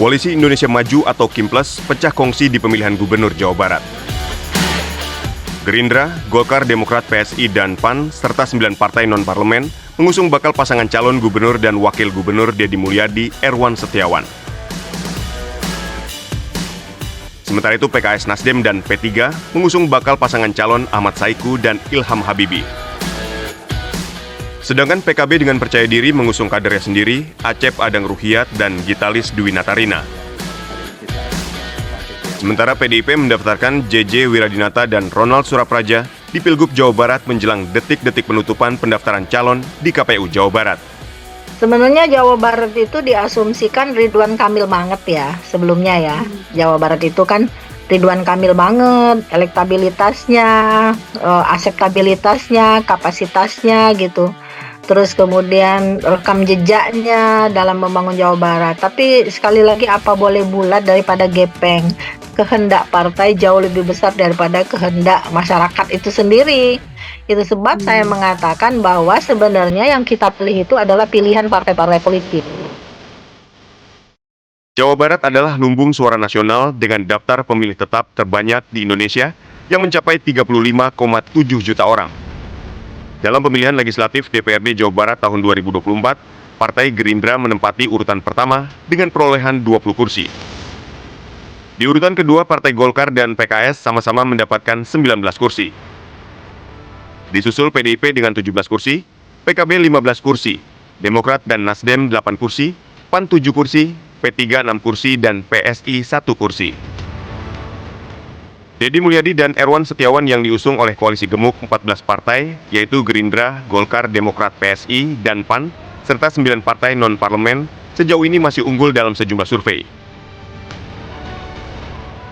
Koalisi Indonesia Maju atau KIMPLES pecah kongsi di pemilihan gubernur Jawa Barat. Gerindra, Golkar, Demokrat, PSI, dan PAN, serta 9 partai non-parlemen mengusung bakal pasangan calon gubernur dan wakil gubernur Deddy Mulyadi, Erwan Setiawan. Sementara itu PKS, Nasdem, dan P3 mengusung bakal pasangan calon Ahmad Saiku dan Ilham Habibie. Sedangkan PKB dengan percaya diri mengusung kadernya sendiri, Acep Adang Ruhyat dan gitaris Dwi Natarina. Sementara PDIP mendaftarkan JJ Wiradinata dan Ronald Surapraja di Pilgub Jawa Barat menjelang detik-detik penutupan pendaftaran calon di KPU Jawa Barat. Sebenarnya Jawa Barat itu diasumsikan Ridwan Kamil banget ya sebelumnya ya. Jawa Barat itu kan Ridwan Kamil banget, elektabilitasnya, akseptabilitasnya, kapasitasnya gitu. Terus kemudian rekam jejaknya dalam membangun Jawa Barat. Tapi sekali lagi apa boleh bulat daripada gepeng. Kehendak partai jauh lebih besar daripada kehendak masyarakat itu sendiri. Itu sebab saya mengatakan bahwa sebenarnya yang kita pilih itu adalah pilihan partai-partai politik. Jawa Barat adalah lumbung suara nasional dengan daftar pemilih tetap terbanyak di Indonesia yang mencapai 35,7 juta orang. Dalam pemilihan legislatif DPRD Jawa Barat tahun 2024, Partai Gerindra menempati urutan pertama dengan perolehan 20 kursi. Di urutan kedua, Partai Golkar dan PKS sama-sama mendapatkan 19 kursi. Disusul PDIP dengan 17 kursi, PKB 15 kursi, Demokrat dan Nasdem 8 kursi, PAN 7 kursi, P3 6 kursi, dan PSI 1 kursi. Deddy Mulyadi dan Erwan Setiawan yang diusung oleh koalisi gemuk 14 partai, yaitu Gerindra, Golkar, Demokrat, PSI, dan PAN, serta 9 partai non-parlemen, sejauh ini masih unggul dalam sejumlah survei.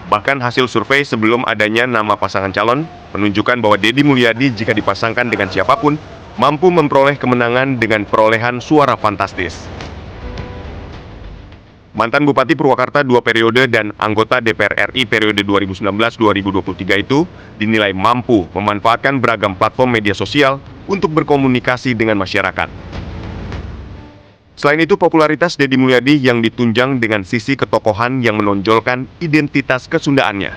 Bahkan hasil survei sebelum adanya nama pasangan calon menunjukkan bahwa Deddy Mulyadi jika dipasangkan dengan siapapun, mampu memperoleh kemenangan dengan perolehan suara fantastis. Mantan Bupati Purwakarta 2 periode dan anggota DPR RI periode 2019-2023 itu dinilai mampu memanfaatkan beragam platform media sosial untuk berkomunikasi dengan masyarakat. Selain itu, popularitas Deddy Mulyadi yang ditunjang dengan sisi ketokohan yang menonjolkan identitas kesundaannya.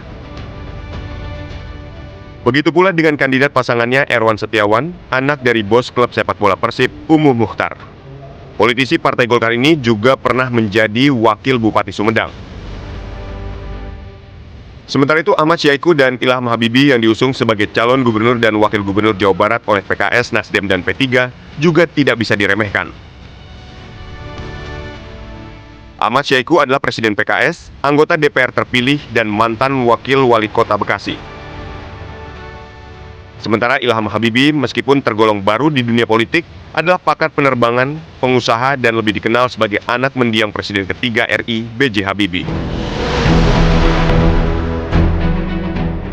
Begitu pula dengan kandidat pasangannya Erwan Setiawan, anak dari bos klub sepak bola Persib, Umuh Mukhtar. Politisi Partai Golkar ini juga pernah menjadi wakil Bupati Sumedang. Sementara itu, Ahmad Saiku dan Ilham Habibie yang diusung sebagai calon gubernur dan wakil gubernur Jawa Barat oleh PKS, Nasdem, dan P3 juga tidak bisa diremehkan. Ahmad Saiku adalah Presiden PKS, anggota DPR terpilih, dan mantan wakil wali kota Bekasi. Sementara Ilham Habibie, meskipun tergolong baru di dunia politik, adalah pakar penerbangan, pengusaha, dan lebih dikenal sebagai anak mendiang Presiden ketiga RI, B.J. Habibie.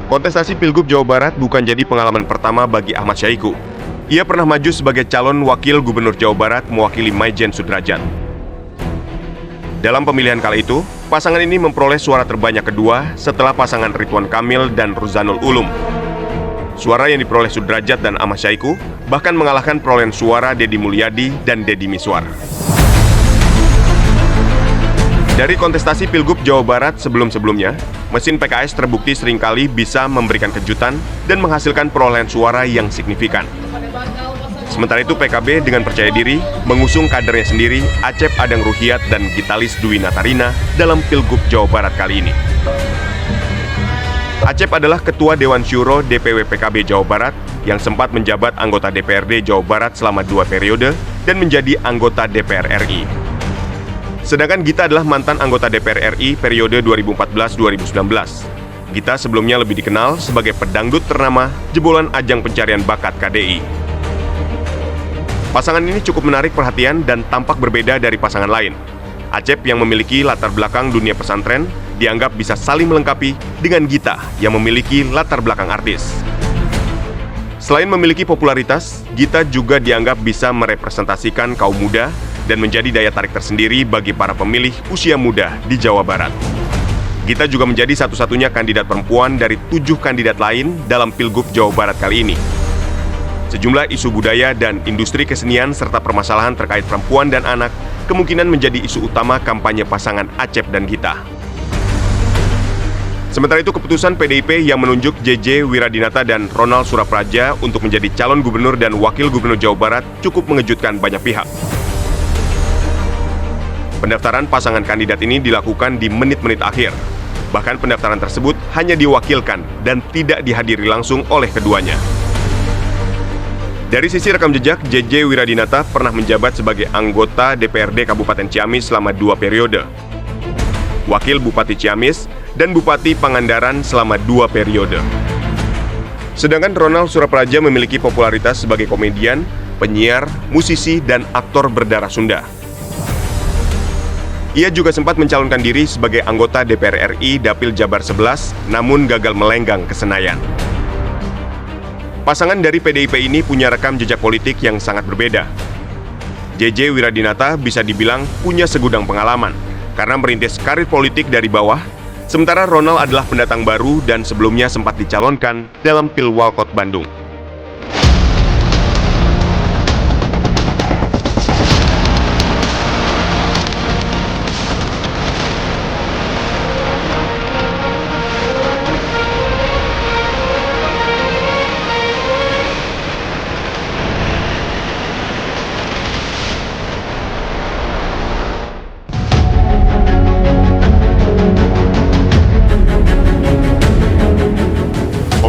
Kontestasi Pilgub Jawa Barat bukan jadi pengalaman pertama bagi Ahmad Saiku. Ia pernah maju sebagai calon wakil gubernur Jawa Barat mewakili Maijen Sudrajat. Dalam pemilihan kala itu, pasangan ini memperoleh suara terbanyak kedua setelah pasangan Ridwan Kamil dan Ruzanul Ulum. Suara yang diperoleh Sudrajat dan Ahmad Saiku bahkan mengalahkan perolehan suara Deddy Mulyadi dan Deddy Miswar. Dari kontestasi Pilgub Jawa Barat sebelum-sebelumnya, mesin PKS terbukti seringkali bisa memberikan kejutan dan menghasilkan perolehan suara yang signifikan. Sementara itu PKB dengan percaya diri mengusung kadernya sendiri, Acep Adang Ruhyat dan gitaris Dwi Natarina dalam Pilgub Jawa Barat kali ini. Acep adalah Ketua Dewan Syuro DPW PKB Jawa Barat yang sempat menjabat anggota DPRD Jawa Barat selama 2 periode dan menjadi anggota DPR RI. Sedangkan Gita adalah mantan anggota DPR RI periode 2014-2019. Gita sebelumnya lebih dikenal sebagai pedangdut ternama jebolan ajang pencarian bakat KDI. Pasangan ini cukup menarik perhatian dan tampak berbeda dari pasangan lain. Acep yang memiliki latar belakang dunia pesantren dianggap bisa saling melengkapi dengan Gita yang memiliki latar belakang artis. Selain memiliki popularitas, Gita juga dianggap bisa merepresentasikan kaum muda dan menjadi daya tarik tersendiri bagi para pemilih usia muda di Jawa Barat. Gita juga menjadi satu-satunya kandidat perempuan dari 7 kandidat lain dalam Pilgub Jawa Barat kali ini. Sejumlah isu budaya dan industri kesenian serta permasalahan terkait perempuan dan anak kemungkinan menjadi isu utama kampanye pasangan Acep dan Gita. Sementara itu, keputusan PDIP yang menunjuk JJ Wiradinata dan Ronald Surapradja untuk menjadi calon gubernur dan wakil gubernur Jawa Barat cukup mengejutkan banyak pihak. Pendaftaran pasangan kandidat ini dilakukan di menit-menit akhir. Bahkan pendaftaran tersebut hanya diwakilkan dan tidak dihadiri langsung oleh keduanya. Dari sisi rekam jejak, JJ Wiradinata pernah menjabat sebagai anggota DPRD Kabupaten Ciamis selama 2 periode, Wakil Bupati Ciamis, dan Bupati Pangandaran selama 2 periode. Sedangkan Ronald Surapradja memiliki popularitas sebagai komedian, penyiar, musisi, dan aktor berdarah Sunda. Ia juga sempat mencalonkan diri sebagai anggota DPR RI Dapil Jabar 11, namun gagal melenggang ke Senayan. Pasangan dari PDIP ini punya rekam jejak politik yang sangat berbeda. JJ Wiradinata bisa dibilang punya segudang pengalaman karena merintis karir politik dari bawah, sementara Ronald adalah pendatang baru dan sebelumnya sempat dicalonkan dalam Pilwalkot Bandung.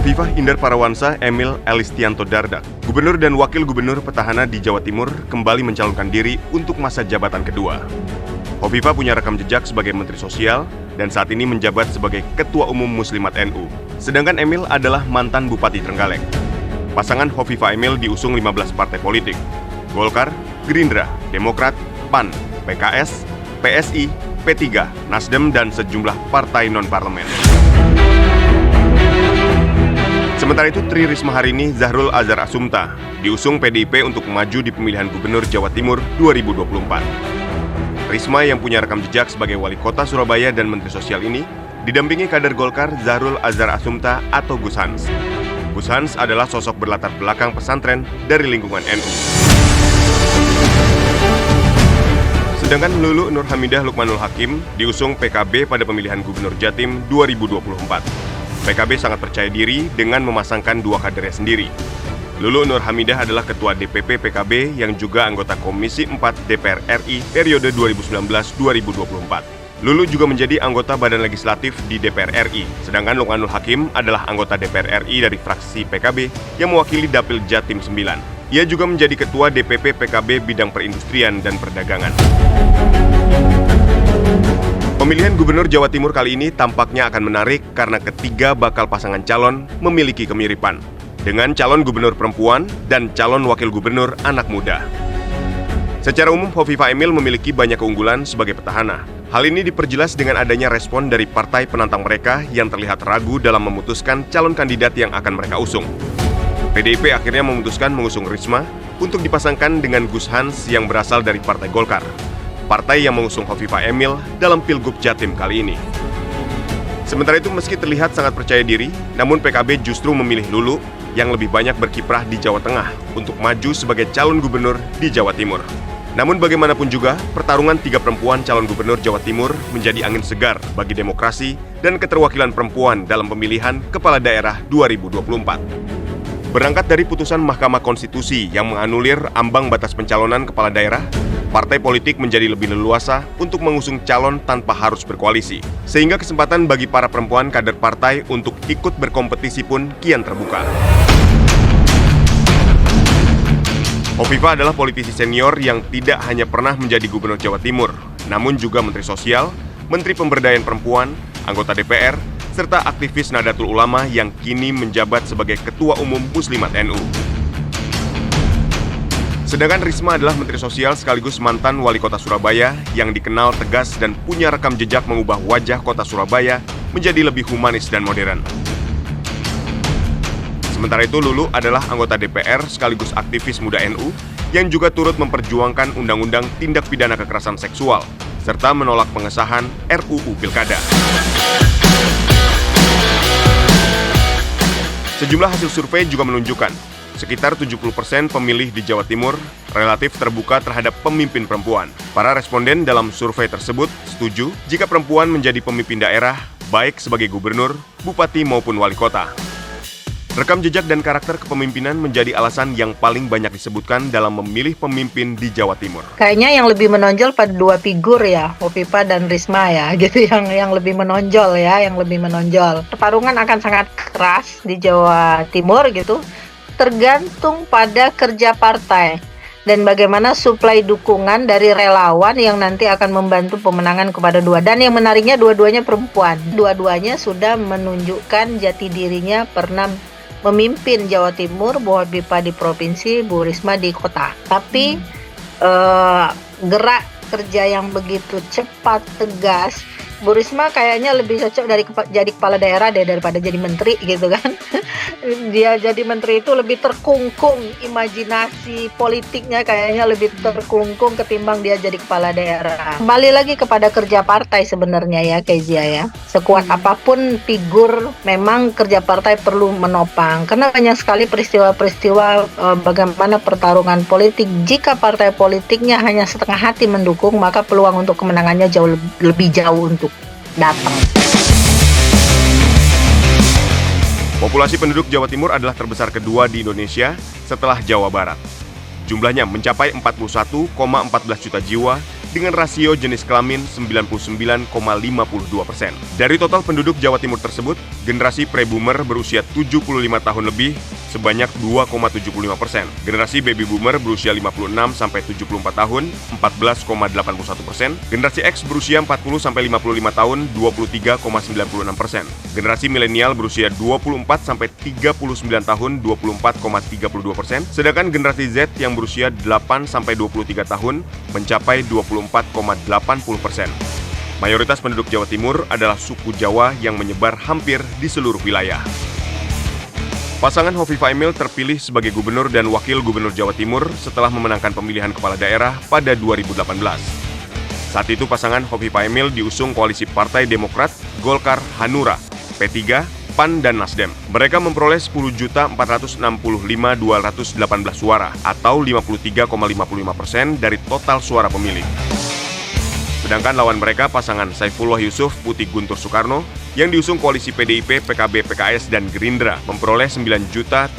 Hovifah Indar Parawansa Emil Elistianto Dardak, gubernur dan wakil gubernur petahana di Jawa Timur, kembali mencalonkan diri untuk masa jabatan kedua. Hovifah punya rekam jejak sebagai Menteri Sosial dan saat ini menjabat sebagai Ketua Umum Muslimat NU. Sedangkan Emil adalah mantan Bupati Trenggalek. Pasangan Hovifah Emil diusung 15 partai politik: Golkar, Gerindra, Demokrat, PAN, PKS, PSI, P3, Nasdem, dan sejumlah partai non-parlemen. Sementara itu, Tri Risma hari ini Zahrul Azhar Asumta diusung PDIP untuk maju di pemilihan Gubernur Jawa Timur 2024. Risma yang punya rekam jejak sebagai Wali Kota Surabaya dan Menteri Sosial ini didampingi kader Golkar Zahrul Azhar Asumta atau Gus Hans. Gus Hans adalah sosok berlatar belakang pesantren dari lingkungan NU. Sedangkan Lulu Nur Hamidah Lukmanul Hakim diusung PKB pada pemilihan Gubernur Jatim 2024. PKB sangat percaya diri dengan memasangkan 2 kadernya sendiri. Lulu Nur Hamidah adalah Ketua DPP PKB yang juga anggota Komisi 4 DPR RI periode 2019-2024. Lulu juga menjadi anggota Badan Legislatif di DPR RI, sedangkan Lukmanul Hakim adalah anggota DPR RI dari fraksi PKB yang mewakili Dapil Jatim 9. Ia juga menjadi Ketua DPP PKB bidang perindustrian dan perdagangan. Pemilihan Gubernur Jawa Timur kali ini tampaknya akan menarik karena ketiga bakal pasangan calon memiliki kemiripan dengan calon gubernur perempuan dan calon wakil gubernur anak muda. Secara umum, Hovifah Emil memiliki banyak keunggulan sebagai petahana. Hal ini diperjelas dengan adanya respon dari partai penantang mereka yang terlihat ragu dalam memutuskan calon kandidat yang akan mereka usung. PDIP akhirnya memutuskan mengusung Risma untuk dipasangkan dengan Gus Hans yang berasal dari Partai Golkar, partai yang mengusung Hovifah Emil dalam Pilgub Jatim kali ini. Sementara itu, meski terlihat sangat percaya diri, namun PKB justru memilih Lulu yang lebih banyak berkiprah di Jawa Tengah untuk maju sebagai calon gubernur di Jawa Timur. Namun bagaimanapun juga, pertarungan 3 perempuan calon gubernur Jawa Timur menjadi angin segar bagi demokrasi dan keterwakilan perempuan dalam pemilihan kepala daerah 2024. Berangkat dari putusan Mahkamah Konstitusi yang menganulir ambang batas pencalonan kepala daerah, partai politik menjadi lebih leluasa untuk mengusung calon tanpa harus berkoalisi, sehingga kesempatan bagi para perempuan kader partai untuk ikut berkompetisi pun kian terbuka. Hovifah adalah politisi senior yang tidak hanya pernah menjadi Gubernur Jawa Timur, namun juga Menteri Sosial, Menteri Pemberdayaan Perempuan, anggota DPR, serta aktivis Nahdlatul Ulama yang kini menjabat sebagai Ketua Umum Muslimat NU. Sedangkan Risma adalah Menteri Sosial sekaligus mantan Wali Kota Surabaya yang dikenal tegas dan punya rekam jejak mengubah wajah kota Surabaya menjadi lebih humanis dan modern. Sementara itu, Lulu adalah anggota DPR sekaligus aktivis muda NU yang juga turut memperjuangkan Undang-Undang Tindak Pidana Kekerasan Seksual serta menolak pengesahan RUU Pilkada. Sejumlah hasil survei juga menunjukkan Sekitar 70% pemilih di Jawa Timur relatif terbuka terhadap pemimpin perempuan. Para responden dalam survei tersebut setuju jika perempuan menjadi pemimpin daerah, baik sebagai gubernur, bupati maupun wali kota. Rekam jejak dan karakter kepemimpinan menjadi alasan yang paling banyak disebutkan dalam memilih pemimpin di Jawa Timur. Kayaknya yang lebih menonjol pada dua figur ya, Hovifa dan Risma ya, gitu yang lebih menonjol ya, yang lebih menonjol. Pertarungan akan sangat keras di Jawa Timur gitu, tergantung pada kerja partai dan bagaimana suplai dukungan dari relawan yang nanti akan membantu pemenangan kepada dua. Dan yang menariknya dua-duanya perempuan. Dua-duanya sudah menunjukkan jati dirinya pernah memimpin Jawa Timur, Bu Hovifa di provinsi, Bu Risma di kota. Tapi gerak kerja yang begitu cepat, tegas, Bu Risma kayaknya lebih cocok jadi kepala daerah daripada jadi menteri gitu kan. Dia jadi menteri itu lebih terkungkung, imajinasi politiknya kayaknya lebih terkungkung ketimbang dia jadi kepala daerah. Kembali lagi kepada kerja partai sebenarnya ya, Kezia ya. Sekuat apapun figur, memang kerja partai perlu menopang. Karena banyak sekali peristiwa-peristiwa bagaimana pertarungan politik. Jika partai politiknya hanya setengah hati mendukung, maka peluang untuk kemenangannya jauh lebih jauh untuk datang. Populasi penduduk Jawa Timur adalah terbesar kedua di Indonesia setelah Jawa Barat. Jumlahnya mencapai 41,14 juta jiwa dengan rasio jenis kelamin 99,52%. Dari total penduduk Jawa Timur tersebut, generasi pre-boomer berusia 75 tahun lebih sebanyak 2,75%. Generasi baby boomer berusia 56 sampai 74 tahun 14,81%. Generasi X berusia 40 sampai 55 tahun 23,96%. Generasi milenial berusia 24 sampai 39 tahun 24,32%. Sedangkan generasi Z yang berusia 8 sampai 23 tahun mencapai 24,80%. Mayoritas penduduk Jawa Timur adalah suku Jawa yang menyebar hampir di seluruh wilayah. Pasangan Hovifa Emil terpilih sebagai gubernur dan wakil gubernur Jawa Timur setelah memenangkan pemilihan kepala daerah pada 2018. Saat itu pasangan Hovifa Emil diusung koalisi Partai Demokrat, Golkar, Hanura, P3, PAN, dan Nasdem. Mereka memperoleh 10.465.218 suara atau 53,55% dari total suara pemilih. Sedangkan lawan mereka pasangan Saifullah Yusuf Putih Guntur Soekarno yang diusung koalisi PDIP, PKB, PKS, dan Gerindra memperoleh 9.076.014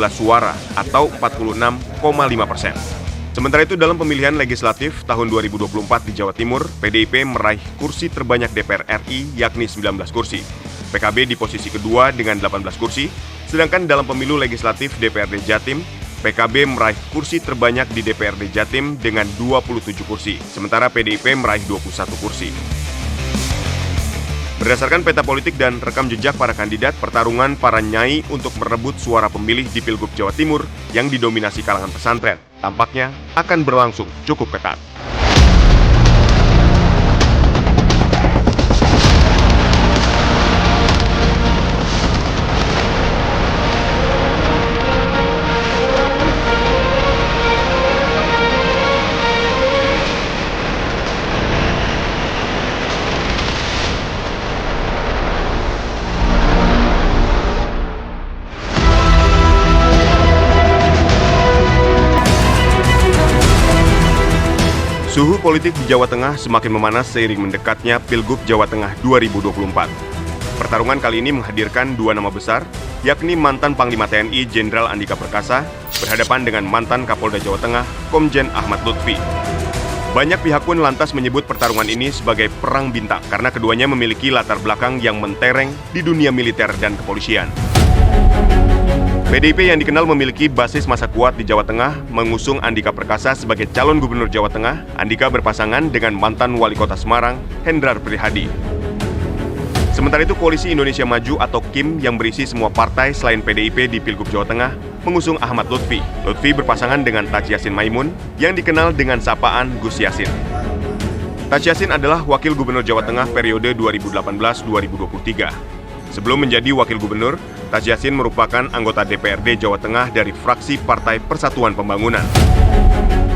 suara atau 46,5%. Sementara itu dalam pemilihan legislatif tahun 2024 di Jawa Timur, PDIP meraih kursi terbanyak DPR RI yakni 19 kursi. PKB di posisi kedua dengan 18 kursi, sedangkan dalam pemilu legislatif DPRD Jatim, PKB meraih kursi terbanyak di DPRD Jatim dengan 27 kursi, sementara PDIP meraih 21 kursi. Berdasarkan peta politik dan rekam jejak para kandidat, pertarungan para nyai untuk merebut suara pemilih di Pilgub Jawa Timur yang didominasi kalangan pesantren tampaknya akan berlangsung cukup ketat. Suhu politik di Jawa Tengah semakin memanas seiring mendekatnya Pilgub Jawa Tengah 2024. Pertarungan kali ini menghadirkan dua nama besar, yakni mantan Panglima TNI Jenderal Andika Perkasa berhadapan dengan mantan Kapolda Jawa Tengah Komjen Ahmad Lutfi. Banyak pihak pun lantas menyebut pertarungan ini sebagai perang bintang karena keduanya memiliki latar belakang yang mentereng di dunia militer dan kepolisian. PDIP yang dikenal memiliki basis massa kuat di Jawa Tengah mengusung Andika Perkasa sebagai calon gubernur Jawa Tengah. Andika berpasangan dengan mantan wali kota Semarang, Hendrar Prihadi. Sementara itu, Koalisi Indonesia Maju atau KIM yang berisi semua partai selain PDIP di Pilgub Jawa Tengah mengusung Ahmad Lutfi. Lutfi berpasangan dengan Taj Yassin Maimun yang dikenal dengan sapaan Gus Yassin. Taj Yassin adalah wakil gubernur Jawa Tengah periode 2018-2023. Sebelum menjadi wakil gubernur, Taj Yassin merupakan anggota DPRD Jawa Tengah dari fraksi Partai Persatuan Pembangunan.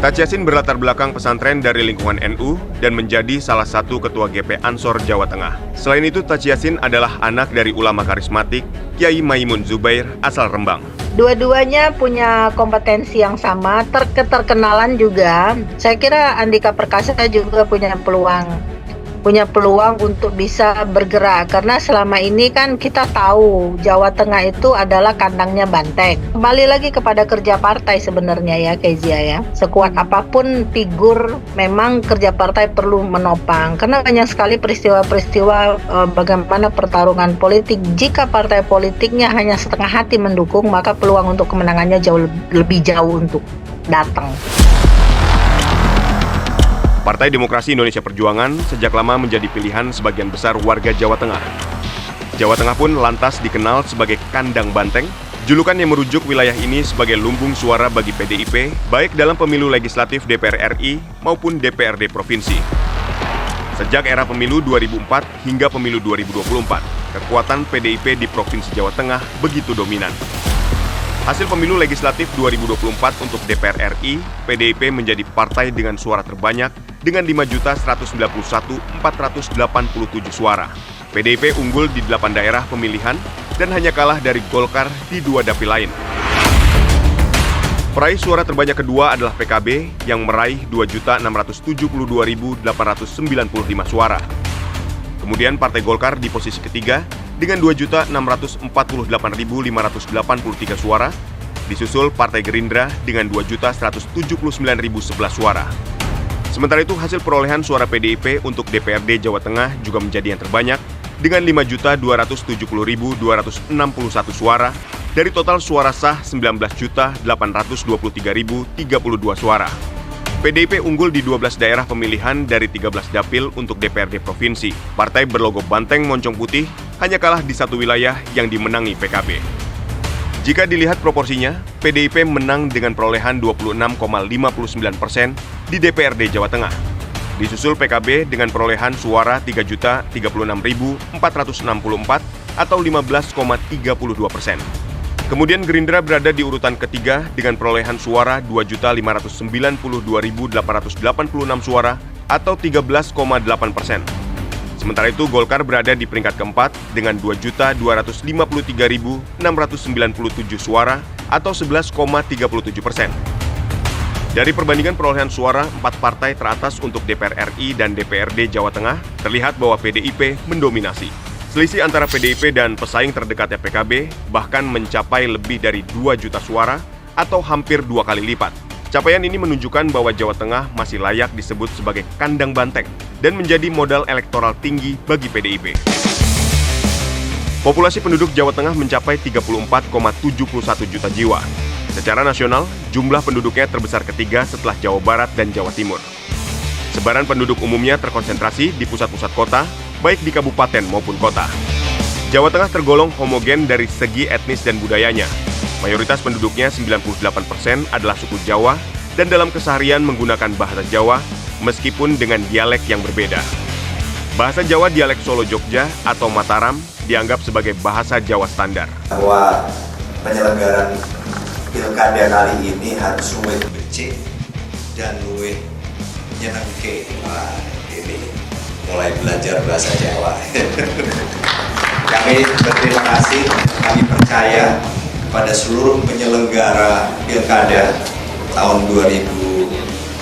Taj Yassin berlatar belakang pesantren dari lingkungan NU dan menjadi salah satu ketua GP Ansor Jawa Tengah. Selain itu, Taj Yassin adalah anak dari ulama karismatik Kiai Maimun Zubair asal Rembang. Dua-duanya punya kompetensi yang sama, keterkenalan juga. Saya kira Andika Perkasa juga punya peluang untuk bisa bergerak, karena selama ini kan kita tahu Jawa Tengah itu adalah kandangnya banteng. Kembali lagi kepada kerja partai sebenarnya ya, Kezia ya. Sekuat apapun figur, memang kerja partai perlu menopang, karena banyak sekali peristiwa-peristiwa bagaimana pertarungan politik. Jika partai politiknya hanya setengah hati mendukung, maka peluang untuk kemenangannya lebih jauh untuk datang. Partai Demokrasi Indonesia Perjuangan sejak lama menjadi pilihan sebagian besar warga Jawa Tengah. Jawa Tengah pun lantas dikenal sebagai kandang banteng, julukan yang merujuk wilayah ini sebagai lumbung suara bagi PDIP, baik dalam pemilu legislatif DPR RI maupun DPRD Provinsi. Sejak era pemilu 2004 hingga pemilu 2024, kekuatan PDIP di Provinsi Jawa Tengah begitu dominan. Hasil pemilu legislatif 2024 untuk DPR RI, PDIP menjadi partai dengan suara terbanyak dengan 5.191.487 suara. PDIP unggul di 8 daerah pemilihan dan hanya kalah dari Golkar di 2 dapil lain. Peraih suara terbanyak kedua adalah PKB yang meraih 2.672.895 suara. Kemudian Partai Golkar di posisi ketiga dengan 2.648.583 suara, disusul Partai Gerindra dengan 2.179.011 suara. Sementara itu, hasil perolehan suara PDIP untuk DPRD Jawa Tengah juga menjadi yang terbanyak dengan 5.270.261 suara dari total suara sah 19.823.032 suara. PDIP unggul di 12 daerah pemilihan dari 13 dapil untuk DPRD Provinsi. Partai berlogo banteng moncong putih hanya kalah di satu wilayah yang dimenangi PKB. Jika dilihat proporsinya, PDIP menang dengan perolehan 26,59% di DPRD Jawa Tengah. Disusul PKB dengan perolehan suara 3.036.464 atau 15,32%. Kemudian Gerindra berada di urutan ketiga dengan perolehan suara 2.592.886 suara atau 13,8%. Sementara itu Golkar berada di peringkat keempat dengan 2.253.697 suara atau 11,37%. Dari perbandingan perolehan suara 4 partai teratas untuk DPR RI dan DPRD Jawa Tengah, terlihat bahwa PDIP mendominasi. Selisih antara PDIP dan pesaing terdekatnya PKB bahkan mencapai lebih dari 2 juta suara atau hampir 2 kali lipat. Capaian ini menunjukkan bahwa Jawa Tengah masih layak disebut sebagai kandang banteng dan menjadi modal elektoral tinggi bagi PDIP. Populasi penduduk Jawa Tengah mencapai 34,71 juta jiwa. Secara nasional, jumlah penduduknya terbesar ketiga setelah Jawa Barat dan Jawa Timur. Sebaran penduduk umumnya terkonsentrasi di pusat-pusat kota, baik di kabupaten maupun kota. Jawa Tengah tergolong homogen dari segi etnis dan budayanya. Mayoritas penduduknya 98% adalah suku Jawa dan dalam keseharian menggunakan bahasa Jawa meskipun dengan dialek yang berbeda. Bahasa Jawa dialek Solo Jogja atau Mataram dianggap sebagai bahasa Jawa standar. Bahwa penyelenggaraan pilkada kali ini harus luwih becik dan luwih nyenengke. Wah, ini mulai belajar bahasa Jawa. Kami berterima kasih, kami percaya pada seluruh penyelenggara pilkada tahun 2024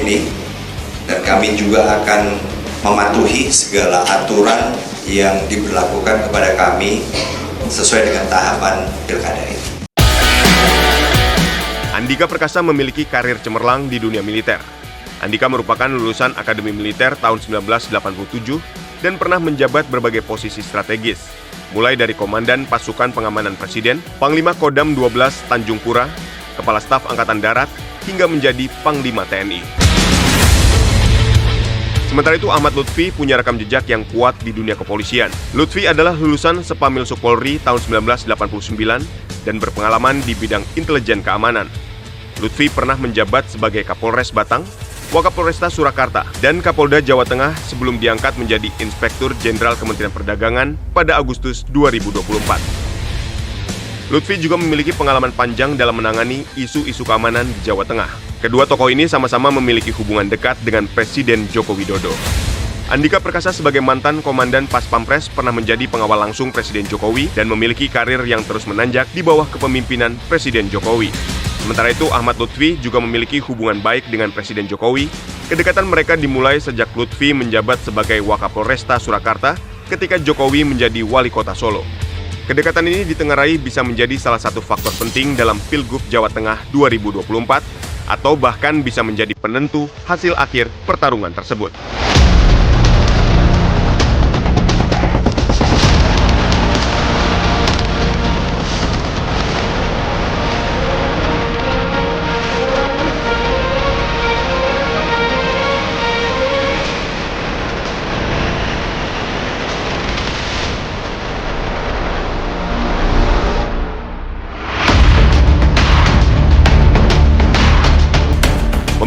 ini, dan kami juga akan mematuhi segala aturan yang diberlakukan kepada kami sesuai dengan tahapan pilkada ini. Andika Perkasa memiliki karir cemerlang di dunia militer. Andika merupakan lulusan Akademi Militer tahun 1987 dan pernah menjabat berbagai posisi strategis, mulai dari Komandan Pasukan Pengamanan Presiden, Panglima Kodam 12 Tanjung Pura, Kepala Staf Angkatan Darat, hingga menjadi Panglima TNI. Sementara itu, Ahmad Lutfi punya rekam jejak yang kuat di dunia kepolisian. Lutfi adalah lulusan Sepamilsuk Polri tahun 1989 dan berpengalaman di bidang intelijen keamanan. Lutfi pernah menjabat sebagai Kapolres Batang, Wakapolresta Surakarta, dan Kapolda Jawa Tengah sebelum diangkat menjadi Inspektur Jenderal Kementerian Perdagangan pada Agustus 2024. Lutfi juga memiliki pengalaman panjang dalam menangani isu-isu keamanan di Jawa Tengah. Kedua tokoh ini sama-sama memiliki hubungan dekat dengan Presiden Joko Widodo. Andika Perkasa sebagai mantan Komandan Pas Pampres pernah menjadi pengawal langsung Presiden Jokowi dan memiliki karir yang terus menanjak di bawah kepemimpinan Presiden Jokowi. Sementara itu, Ahmad Lutfi juga memiliki hubungan baik dengan Presiden Jokowi. Kedekatan mereka dimulai sejak Lutfi menjabat sebagai Wakapolresta Surakarta ketika Jokowi menjadi wali kota Solo. Kedekatan ini ditengarai bisa menjadi salah satu faktor penting dalam Pilgub Jawa Tengah 2024 atau bahkan bisa menjadi penentu hasil akhir pertarungan tersebut.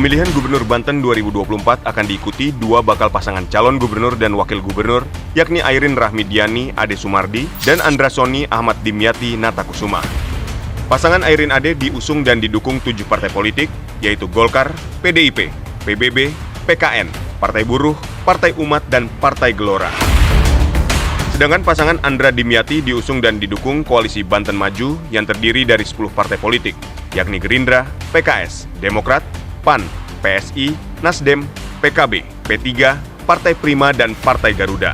Pemilihan Gubernur Banten 2024 akan diikuti dua bakal pasangan calon gubernur dan wakil gubernur, yakni Airin Rahmidiani Ade Sumardi dan Andra Soni Ahmad Dimyati Natakusuma. Pasangan Airin Ade diusung dan didukung 7 partai politik, yaitu Golkar, PDIP, PBB, PKN, Partai Buruh, Partai Umat, dan Partai Gelora. Sedangkan pasangan Andra Dimyati diusung dan didukung Koalisi Banten Maju yang terdiri dari 10 partai politik, yakni Gerindra, PKS, Demokrat, PAN, PSI, Nasdem, PKB, P3, Partai Prima, dan Partai Garuda.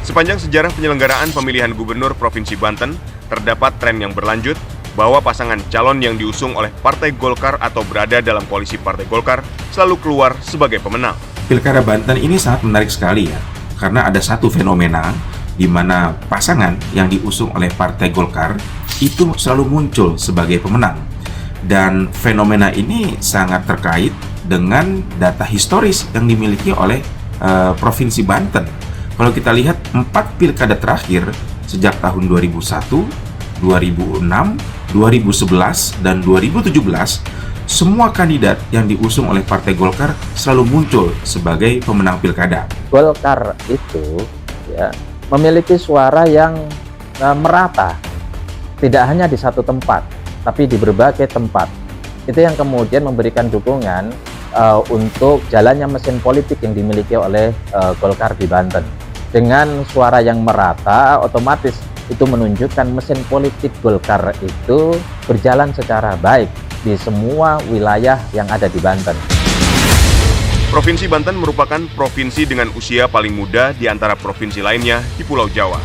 Sepanjang sejarah penyelenggaraan pemilihan gubernur Provinsi Banten, terdapat tren yang berlanjut bahwa pasangan calon yang diusung oleh Partai Golkar atau berada dalam koalisi Partai Golkar selalu keluar sebagai pemenang. Pilkada Banten ini sangat menarik sekali ya, karena ada satu fenomena di mana pasangan yang diusung oleh Partai Golkar itu selalu muncul sebagai pemenang. Dan fenomena ini sangat terkait dengan data historis yang dimiliki oleh Provinsi Banten. Kalau kita lihat 4 pilkada terakhir sejak tahun 2001, 2006, 2011, dan 2017, semua kandidat yang diusung oleh Partai Golkar selalu muncul sebagai pemenang pilkada. Golkar itu ya memiliki suara yang merata, tidak hanya di satu tempat, tapi di berbagai tempat. Itu yang kemudian memberikan dukungan untuk jalannya mesin politik yang dimiliki oleh Golkar di Banten. Dengan suara yang merata, otomatis itu menunjukkan mesin politik Golkar itu berjalan secara baik di semua wilayah yang ada di Banten. Provinsi Banten merupakan provinsi dengan usia paling muda di antara provinsi lainnya di Pulau Jawa.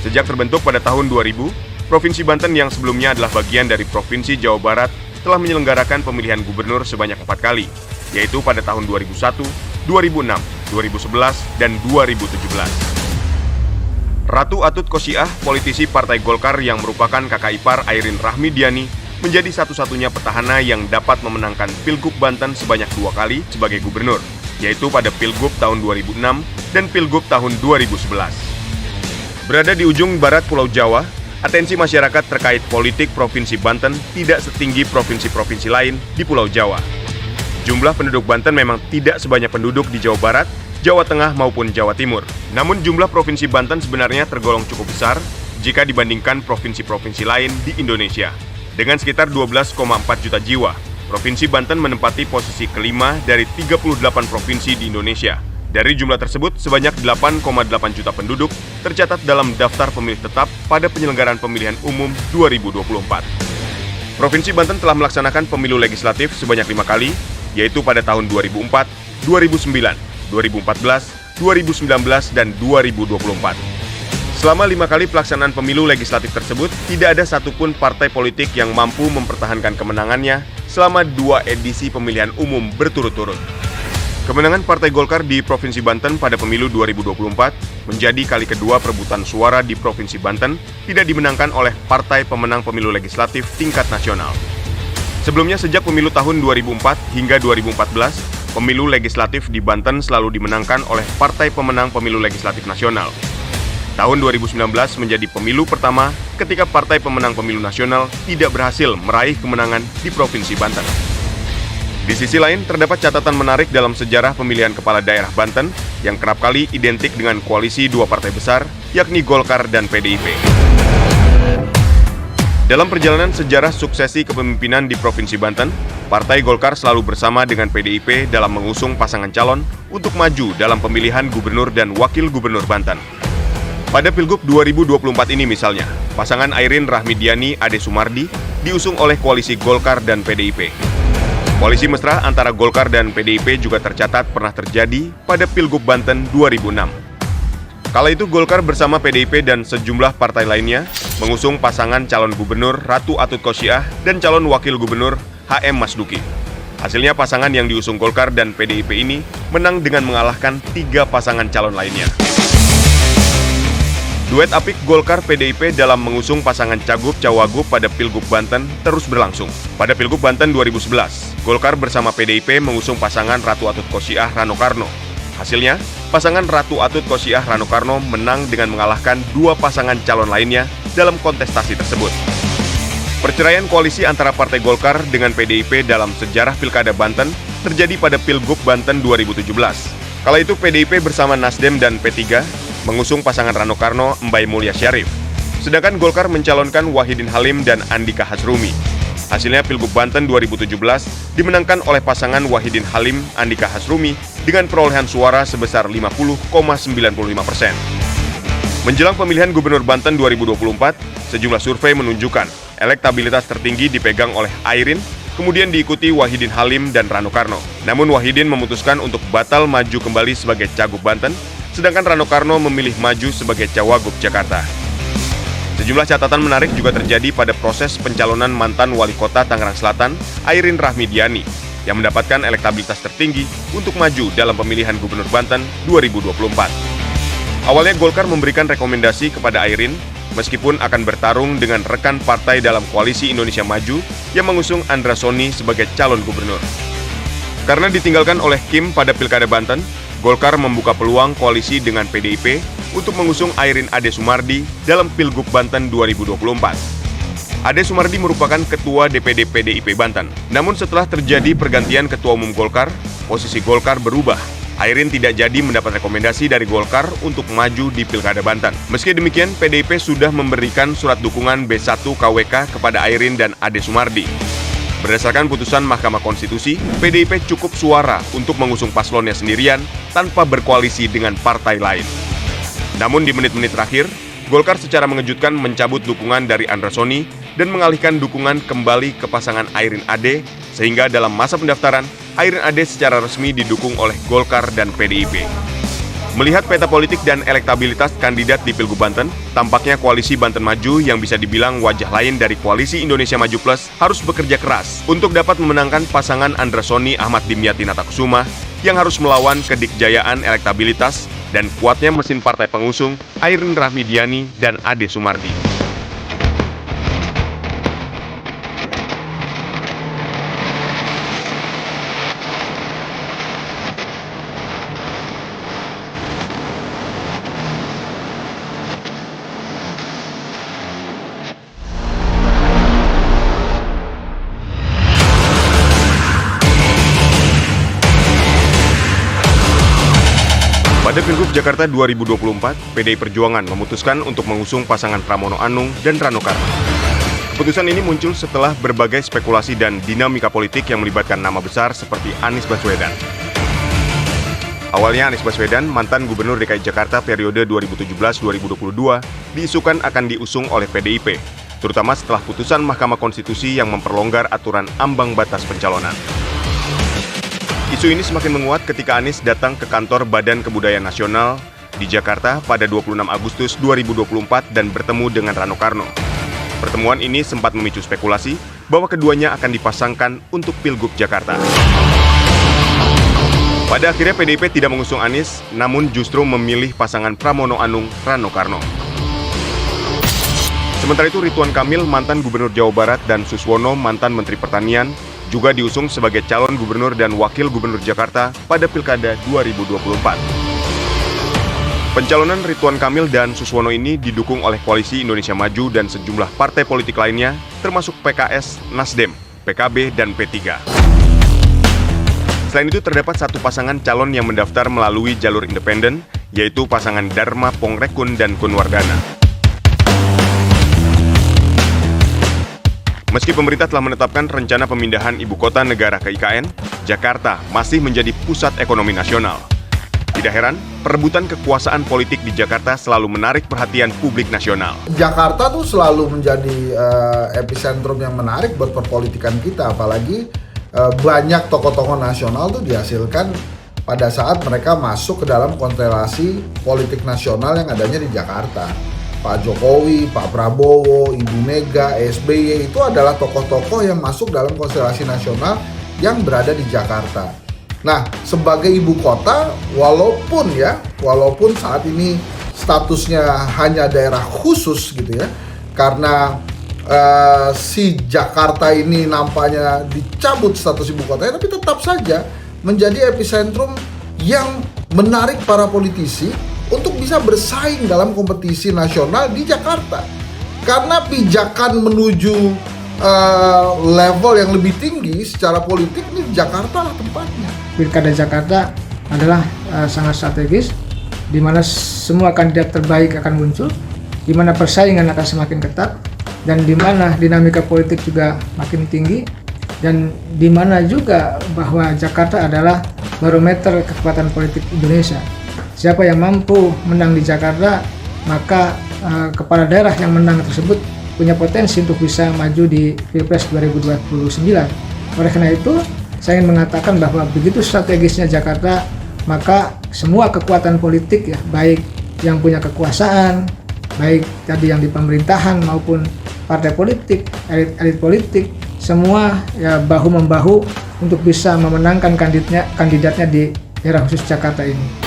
Sejak terbentuk pada tahun 2000, Provinsi Banten yang sebelumnya adalah bagian dari Provinsi Jawa Barat telah menyelenggarakan pemilihan gubernur sebanyak 4 kali, yaitu pada tahun 2001, 2006, 2011, dan 2017. Ratu Atut Qosiah, politisi Partai Golkar yang merupakan kakak ipar Airin Rahmidiani, menjadi satu-satunya petahana yang dapat memenangkan Pilgub Banten sebanyak 2 kali sebagai gubernur, yaitu pada Pilgub tahun 2006 dan Pilgub tahun 2011. Berada di ujung barat Pulau Jawa, atensi masyarakat terkait politik Provinsi Banten tidak setinggi provinsi-provinsi lain di Pulau Jawa. Jumlah penduduk Banten memang tidak sebanyak penduduk di Jawa Barat, Jawa Tengah maupun Jawa Timur. Namun jumlah Provinsi Banten sebenarnya tergolong cukup besar jika dibandingkan provinsi-provinsi lain di Indonesia. Dengan sekitar 12,4 juta jiwa, Provinsi Banten menempati posisi kelima dari 38 provinsi di Indonesia. Dari jumlah tersebut, sebanyak 8,8 juta penduduk tercatat dalam daftar pemilih tetap pada penyelenggaraan pemilihan umum 2024. Provinsi Banten telah melaksanakan pemilu legislatif sebanyak 5 kali, yaitu pada tahun 2004, 2009, 2014, 2019, dan 2024. Selama 5 kali pelaksanaan pemilu legislatif tersebut, tidak ada satupun partai politik yang mampu mempertahankan kemenangannya selama 2 edisi pemilihan umum berturut-turut. Kemenangan Partai Golkar di Provinsi Banten pada pemilu 2024 menjadi kali kedua perebutan suara di Provinsi Banten tidak dimenangkan oleh partai pemenang pemilu legislatif tingkat nasional. Sebelumnya sejak pemilu tahun 2004 hingga 2014, pemilu legislatif di Banten selalu dimenangkan oleh partai pemenang pemilu legislatif nasional. Tahun 2019 menjadi pemilu pertama ketika partai pemenang pemilu nasional tidak berhasil meraih kemenangan di Provinsi Banten. Di sisi lain, terdapat catatan menarik dalam sejarah pemilihan kepala daerah Banten yang kerap kali identik dengan koalisi 2 partai besar, yakni Golkar dan PDIP. Dalam perjalanan sejarah suksesi kepemimpinan di Provinsi Banten, Partai Golkar selalu bersama dengan PDIP dalam mengusung pasangan calon untuk maju dalam pemilihan gubernur dan wakil gubernur Banten. Pada Pilgub 2024 ini misalnya, pasangan Airin Rahmidiani Ade Sumardi diusung oleh koalisi Golkar dan PDIP. Koalisi mesra antara Golkar dan PDIP juga tercatat pernah terjadi pada Pilgub Banten 2006. Kala itu Golkar bersama PDIP dan sejumlah partai lainnya mengusung pasangan calon gubernur Ratu Atut Khosyihah dan calon wakil gubernur HM Masduki. Hasilnya pasangan yang diusung Golkar dan PDIP ini menang dengan mengalahkan 3 pasangan calon lainnya. Duet apik Golkar PDIP dalam mengusung pasangan Cagup-Cawagup pada Pilgub Banten terus berlangsung. Pada Pilgub Banten 2011, Golkar bersama PDIP mengusung pasangan Ratu Atut Khosyihah Rano Karno. Hasilnya, pasangan Ratu Atut Khosyihah Rano Karno menang dengan mengalahkan 2 pasangan calon lainnya dalam kontestasi tersebut. Perceraian koalisi antara Partai Golkar dengan PDIP dalam sejarah Pilkada Banten terjadi pada Pilgub Banten 2017. Kala itu PDIP bersama Nasdem dan P3 mengusung pasangan Rano Karno Mbai Mulya Syarif. Sedangkan Golkar mencalonkan Wahidin Halim dan Andika Hazrumi. Hasilnya Pilgub Banten 2017 dimenangkan oleh pasangan Wahidin Halim Andika Hazrumi dengan perolehan suara sebesar 50,95%. Menjelang pemilihan Gubernur Banten 2024, sejumlah survei menunjukkan elektabilitas tertinggi dipegang oleh Airin, kemudian diikuti Wahidin Halim dan Rano Karno. Namun Wahidin memutuskan untuk batal maju kembali sebagai Cagup Banten, sedangkan Rano Karno memilih maju sebagai Cawagup Jakarta. Sejumlah catatan menarik juga terjadi pada proses pencalonan mantan Wali Kota Tangerang Selatan, Airin Rahmidiani, yang mendapatkan elektabilitas tertinggi untuk maju dalam pemilihan Gubernur Banten 2024. Awalnya Golkar memberikan rekomendasi kepada Airin, meskipun akan bertarung dengan rekan partai dalam koalisi Indonesia Maju yang mengusung Andra Soni sebagai calon gubernur. Karena ditinggalkan oleh Kim pada Pilkada Banten, Golkar membuka peluang koalisi dengan PDIP untuk mengusung Airin Ade Sumardi dalam Pilgub Banten 2024. Ade Sumardi merupakan Ketua DPD PDIP Banten. Namun setelah terjadi pergantian Ketua Umum Golkar, posisi Golkar berubah. Airin tidak jadi mendapat rekomendasi dari Golkar untuk maju di Pilkada Banten. Meski demikian, PDIP sudah memberikan surat dukungan B1 KWK kepada Airin dan Ade Sumardi. Berdasarkan putusan Mahkamah Konstitusi, PDIP cukup suara untuk mengusung paslonnya sendirian tanpa berkoalisi dengan partai lain. Namun di menit-menit terakhir, Golkar secara mengejutkan mencabut dukungan dari Andra Soni dan mengalihkan dukungan kembali ke pasangan Airin Ade, sehingga dalam masa pendaftaran, Airin Ade secara resmi didukung oleh Golkar dan PDIP. Melihat peta politik dan elektabilitas kandidat di Pilgub Banten, tampaknya koalisi Banten Maju yang bisa dibilang wajah lain dari koalisi Indonesia Maju Plus harus bekerja keras untuk dapat memenangkan pasangan Andra Soni Ahmad Dimyati Natakusuma yang harus melawan kedikjayaan elektabilitas dan kuatnya mesin partai pengusung Airin Rahmidiani dan Ade Sumardi. Pada Pilgub Jakarta 2024, PDI Perjuangan memutuskan untuk mengusung pasangan Pramono Anung dan Rano Karno. Keputusan ini muncul setelah berbagai spekulasi dan dinamika politik yang melibatkan nama besar seperti Anies Baswedan. Awalnya Anies Baswedan, mantan Gubernur DKI Jakarta periode 2017-2022, diisukan akan diusung oleh PDIP, terutama setelah putusan Mahkamah Konstitusi yang memperlonggar aturan ambang batas pencalonan. Isu ini semakin menguat ketika Anies datang ke kantor Badan Kebudayaan Nasional di Jakarta pada 26 Agustus 2024 dan bertemu dengan Rano Karno. Pertemuan ini sempat memicu spekulasi bahwa keduanya akan dipasangkan untuk Pilgub Jakarta. Pada akhirnya PDIP tidak mengusung Anies, namun justru memilih pasangan Pramono Anung Rano Karno. Sementara itu Ridwan Kamil, mantan Gubernur Jawa Barat, dan Suswono, mantan Menteri Pertanian, juga diusung sebagai calon gubernur dan wakil gubernur Jakarta pada Pilkada 2024. Pencalonan Ridwan Kamil dan Suswono ini didukung oleh Koalisi Indonesia Maju dan sejumlah partai politik lainnya, termasuk PKS, Nasdem, PKB, dan P3. Selain itu terdapat satu pasangan calon yang mendaftar melalui jalur independen, yaitu pasangan Dharma Pongrekun dan Kunwardana. Meski pemerintah telah menetapkan rencana pemindahan ibu kota negara ke IKN, Jakarta masih menjadi pusat ekonomi nasional. Tidak heran, perebutan kekuasaan politik di Jakarta selalu menarik perhatian publik nasional. Jakarta tuh selalu menjadi epicentrum yang menarik buat perpolitikan kita, apalagi banyak tokoh-tokoh nasional tuh dihasilkan pada saat mereka masuk ke dalam konstelasi politik nasional yang adanya di Jakarta. Pak Jokowi, Pak Prabowo, Ibu Mega, SBY itu adalah tokoh-tokoh yang masuk dalam konstelasi nasional yang berada di Jakarta. Nah, sebagai ibu kota, walaupun saat ini statusnya hanya daerah khusus gitu ya, karena si Jakarta ini nampaknya dicabut status ibu kotanya, tapi tetap saja menjadi epicentrum yang menarik para politisi untuk bisa bersaing dalam kompetisi nasional di Jakarta. Karena pijakan menuju level yang lebih tinggi secara politik ini Jakarta lah tempatnya. Pilkada Jakarta adalah sangat strategis, di mana semua kandidat terbaik akan muncul, di mana persaingan akan semakin ketat, dan di mana dinamika politik juga makin tinggi, dan di mana juga bahwa Jakarta adalah barometer kekuatan politik Indonesia. Siapa yang mampu menang di Jakarta, maka kepala daerah yang menang tersebut punya potensi untuk bisa maju di Pilpres 2029. Oleh karena itu, saya ingin mengatakan bahwa begitu strategisnya Jakarta, maka semua kekuatan politik ya, baik yang punya kekuasaan, baik tadi yang di pemerintahan maupun partai politik, elit politik, semua ya bahu-membahu untuk bisa memenangkan kandidatnya di daerah khusus Jakarta ini.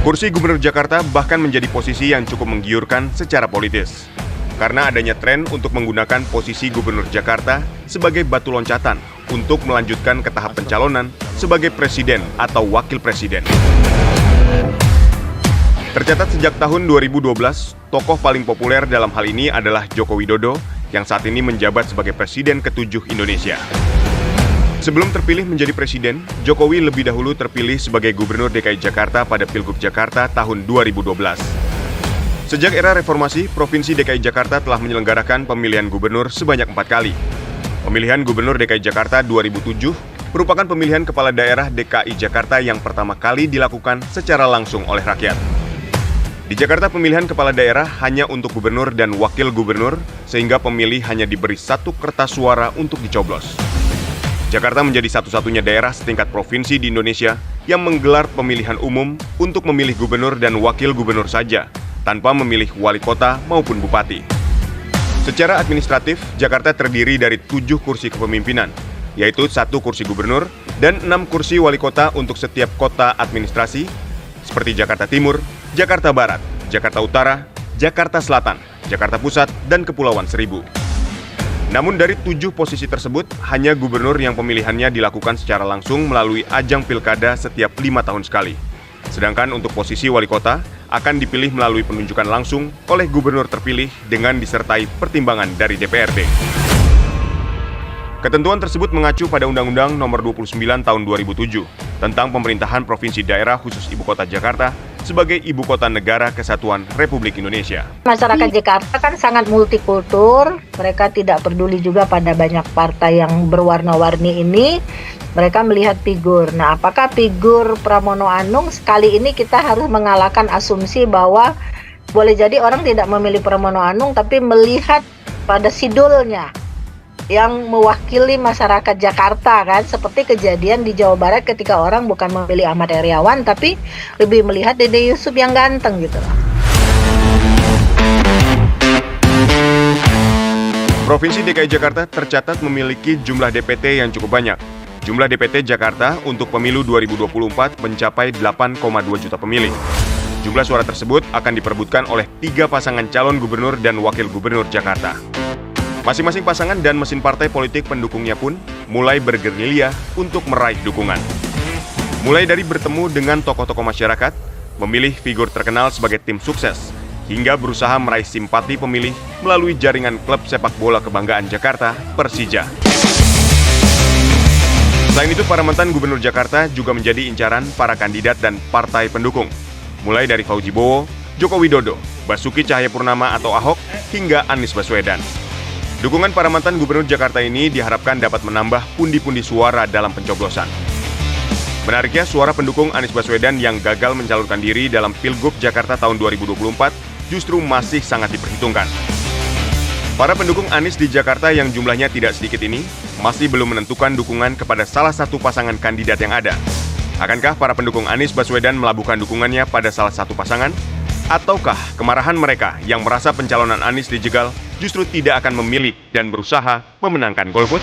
Kursi Gubernur Jakarta bahkan menjadi posisi yang cukup menggiurkan secara politis. Karena adanya tren untuk menggunakan posisi Gubernur Jakarta sebagai batu loncatan untuk melanjutkan ke tahap pencalonan sebagai presiden atau wakil presiden. Tercatat sejak tahun 2012, tokoh paling populer dalam hal ini adalah Joko Widodo yang saat ini menjabat sebagai Presiden ke-7 Indonesia. Sebelum terpilih menjadi presiden, Jokowi lebih dahulu terpilih sebagai Gubernur DKI Jakarta pada Pilgub Jakarta tahun 2012. Sejak era reformasi, Provinsi DKI Jakarta telah menyelenggarakan pemilihan gubernur sebanyak 4 kali. Pemilihan Gubernur DKI Jakarta 2007 merupakan pemilihan kepala daerah DKI Jakarta yang pertama kali dilakukan secara langsung oleh rakyat. Di Jakarta, pemilihan kepala daerah hanya untuk gubernur dan wakil gubernur, sehingga pemilih hanya diberi 1 kertas suara untuk dicoblos. Jakarta menjadi satu-satunya daerah setingkat provinsi di Indonesia yang menggelar pemilihan umum untuk memilih gubernur dan wakil gubernur saja, tanpa memilih wali kota maupun bupati. Secara administratif, Jakarta terdiri dari 7 kursi kepemimpinan, yaitu 1 kursi gubernur dan 6 kursi wali kota untuk setiap kota administrasi, seperti Jakarta Timur, Jakarta Barat, Jakarta Utara, Jakarta Selatan, Jakarta Pusat, dan Kepulauan Seribu. Namun dari 7 posisi tersebut, hanya gubernur yang pemilihannya dilakukan secara langsung melalui ajang pilkada setiap 5 tahun sekali. Sedangkan untuk posisi wali kota, akan dipilih melalui penunjukan langsung oleh gubernur terpilih dengan disertai pertimbangan dari DPRD. Ketentuan tersebut mengacu pada Undang-Undang Nomor 29 Tahun 2007 tentang Pemerintahan Provinsi Daerah Khusus Ibu Kota Jakarta sebagai Ibu Kota Negara Kesatuan Republik Indonesia. Masyarakat Jakarta kan sangat multikultur, mereka tidak peduli juga pada banyak partai yang berwarna-warni ini, mereka melihat figur. Nah, apakah figur Pramono Anung sekali ini kita harus mengalahkan asumsi bahwa boleh jadi orang tidak memilih Pramono Anung tapi melihat pada sidulnya yang mewakili masyarakat Jakarta kan, seperti kejadian di Jawa Barat ketika orang bukan memilih Ahmad Heriawan tapi lebih melihat Dede Yusuf yang ganteng gitu loh. Provinsi DKI Jakarta tercatat memiliki jumlah DPT yang cukup banyak. Jumlah DPT Jakarta untuk pemilu 2024 mencapai 8,2 juta pemilih. Jumlah suara tersebut akan diperebutkan oleh 3 pasangan calon gubernur dan wakil gubernur Jakarta. Masing-masing pasangan dan mesin partai politik pendukungnya pun mulai bergerilya untuk meraih dukungan. Mulai dari bertemu dengan tokoh-tokoh masyarakat, memilih figur terkenal sebagai tim sukses, hingga berusaha meraih simpati pemilih melalui jaringan klub sepak bola kebanggaan Jakarta, Persija. Selain itu, para mantan gubernur Jakarta juga menjadi incaran para kandidat dan partai pendukung, mulai dari Fauzi Bowo, Joko Widodo, Basuki Cahayapurnama atau Ahok, hingga Anies Baswedan. Dukungan para mantan gubernur Jakarta ini diharapkan dapat menambah pundi-pundi suara dalam pencoblosan. Menariknya, suara pendukung Anies Baswedan yang gagal mencalonkan diri dalam Pilgub Jakarta tahun 2024 justru masih sangat diperhitungkan. Para pendukung Anies di Jakarta yang jumlahnya tidak sedikit ini masih belum menentukan dukungan kepada salah satu pasangan kandidat yang ada. Akankah para pendukung Anies Baswedan melabuhkan dukungannya pada salah satu pasangan? Ataukah kemarahan mereka yang merasa pencalonan Anies dijegal justru tidak akan memilih dan berusaha memenangkan golput?